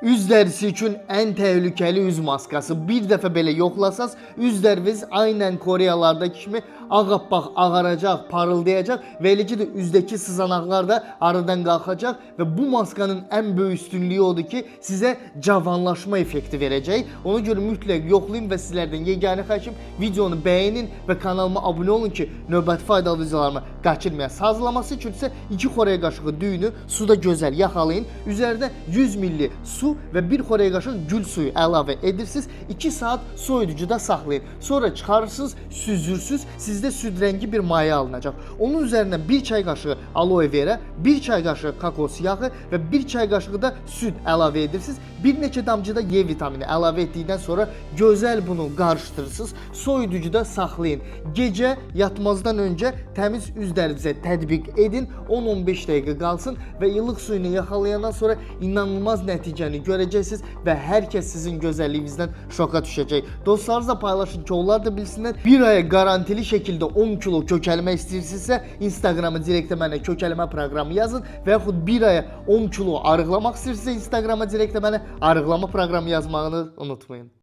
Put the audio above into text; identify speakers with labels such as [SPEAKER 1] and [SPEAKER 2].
[SPEAKER 1] Üz dərisi üçün ən təhlükəli üz maskası. Bir dəfə belə yoxlasaz, üz dəriniz aynən Koreyalardakı kimi ağappaq ağaracaq, parıldayacaq və eləcə də üzdəki sızanaqlar da aradan qalxacaq və bu maskanın ən böyük üstünlüyü odur ki, sizə cavanlaşma effekti verəcək. Ona görə mütləq yoxlayın və sizlərdən yeganə xahişim videonu bəyənin və kanalıma abunə olun ki, növbəti faydalı videolarımı qaçırmayasınız. Hazırlaması üçün isə 2 xörək qaşığı düyünü suda gözəl yaxalayın. Üzərinə 100 ml su və 1 xörək qaşığı gül suyu əlavə edirsiniz. 2 saat soyuducuda saxlayın. Sonra çıxarırsınız, süzürsünüz. Sizdə süd rəngi bir maya alınacaq. Onun üzərinə 1 çay qaşığı aloe vera, 1 çay qaşığı kokos yağı və 1 çay qaşığı da süd əlavə edirsiniz. Bir neçə damcı da E vitamini əlavə etdikdən sonra gözəl bunu qarışdırırsınız. Soyuducuda saxlayın. Gecə yatmazdan öncə təmiz üz dərinizə tətbiq edin. 10-15 dəqiqə qalsın və ilıq suyunu yaxalayandan sonra inanılmaz nəticəni görəcəksiniz və hər kəs sizin gözəlliyinizdən şoka düşəcək. Dostlarınızla paylaşın ki, onlar da bilsinlər. Bir aya garantili şəkildə 10 kilo kökəlmə istəyirsinizsə, Instagramı direktə mənə kökəlmə proqramı yazın və yaxud bir aya 10 kilo arıqlamaq istəyirsinizsə, Instagrama direktə mənə arıqlama proqramı yazmağını unutmayın.